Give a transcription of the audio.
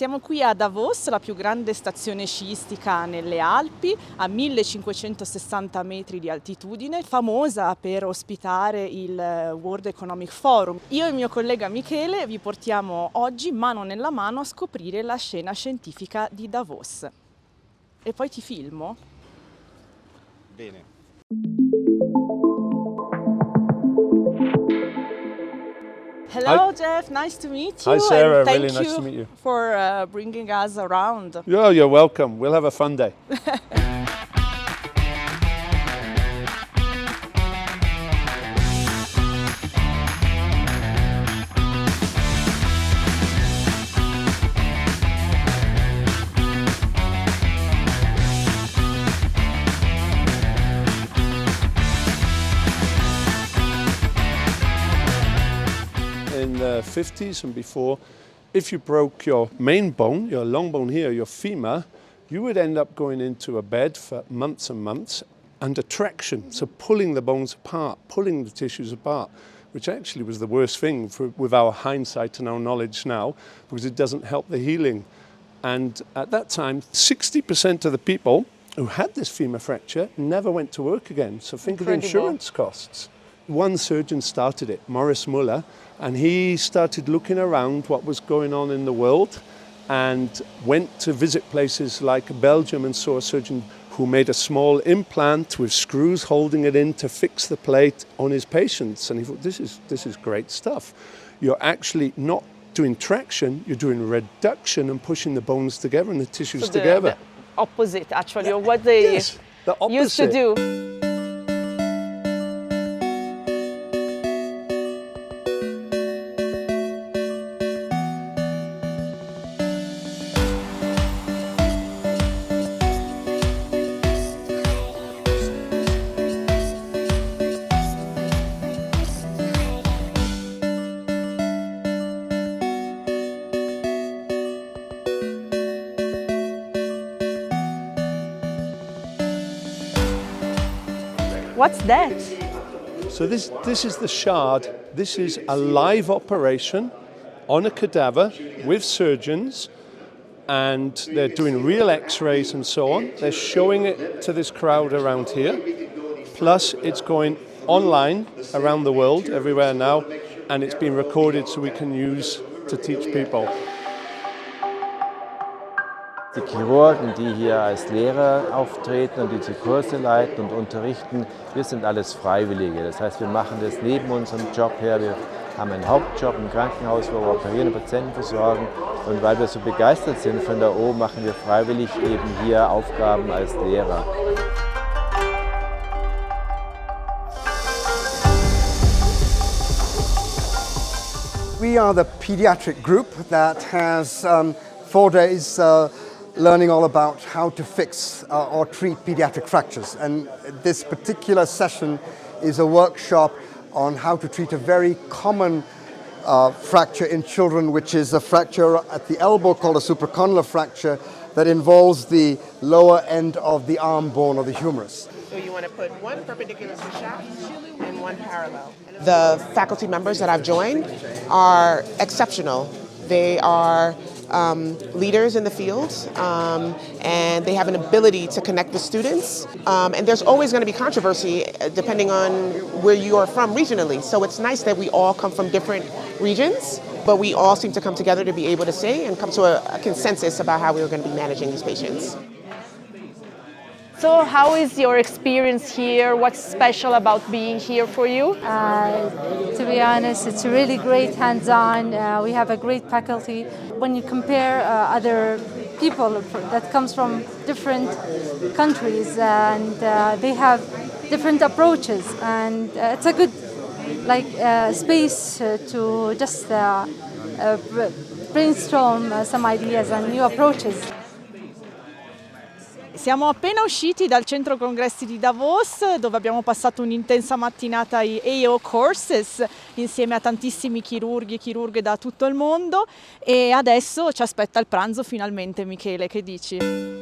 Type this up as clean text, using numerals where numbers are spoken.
Siamo qui a Davos, la più grande stazione sciistica nelle Alpi, a 1560 metri di altitudine, famosa per ospitare il World Economic Forum. Io e il mio collega Michele vi portiamo oggi mano nella mano a scoprire la scena scientifica di Davos. E poi ti filmo? Bene. Hello, Hi. Jeff. Nice to meet you. Hi, Sarah. And thank Really nice you to meet you. for bringing us around. Yeah, you're welcome. We'll have a fun day. In the 50s and before, if you broke your main bone, your long bone here, your femur, you would end up going into a bed for months and months under traction, so pulling the bones apart, pulling the tissues apart, which actually was the worst thing with our hindsight and our knowledge now, because it doesn't help the healing. And at that time, 60% of the people who had this femur fracture never went to work again. So think of the insurance costs. One surgeon started it, Maurice Muller, and he started looking around what was going on in the world and went to visit places like Belgium and saw a surgeon who made a small implant with screws holding it in to fix the plate on his patients. And he thought, this is great stuff. You're actually not doing traction, you're doing reduction and pushing the bones together and the tissues together. The opposite, actually, of what they the opposite. used to do. What's that? So this is the shard. This is a live operation on a cadaver with surgeons, and they're doing real x-rays and so on. They're showing it to this crowd around here. Plus it's going online around the world, everywhere now, and it's been recorded so we can use to teach people. Die Chirurgen, die hier als Lehrer auftreten und diese Kurse leiten und unterrichten, wir sind alles Freiwillige. Das heißt, wir machen das neben unserem Job her. Wir haben einen Hauptjob im Krankenhaus, wo wir operieren und Patienten versorgen. Und weil wir so begeistert sind von der O, machen wir freiwillig eben hier Aufgaben als Lehrer. We are the pediatric group that has 4 days learning all about how to fix or treat pediatric fractures. And this particular session is a workshop on how to treat a very common fracture in children, which is a fracture at the elbow called a supracondylar fracture that involves the lower end of the arm bone or the humerus. So you want to put one perpendicular to the shaft and one parallel. The faculty members that I've joined are exceptional. They are leaders in the field, and they have an ability to connect the students. And there's always going to be controversy depending on where you are from regionally. So it's nice that we all come from different regions, but we all seem to come together to be able to say and come to a consensus about how we are going to be managing these patients. So how is your experience here? What's special about being here for you? To be honest, it's really great hands-on. We have a great faculty. When you compare other people that comes from different countries, and they have different approaches, and it's a good space to just brainstorm some ideas and new approaches. Siamo appena usciti dal centro congressi di Davos, dove abbiamo passato un'intensa mattinata ai AO Courses insieme a tantissimi chirurghi e chirurghe da tutto il mondo, e adesso ci aspetta il pranzo finalmente. Michele, che dici?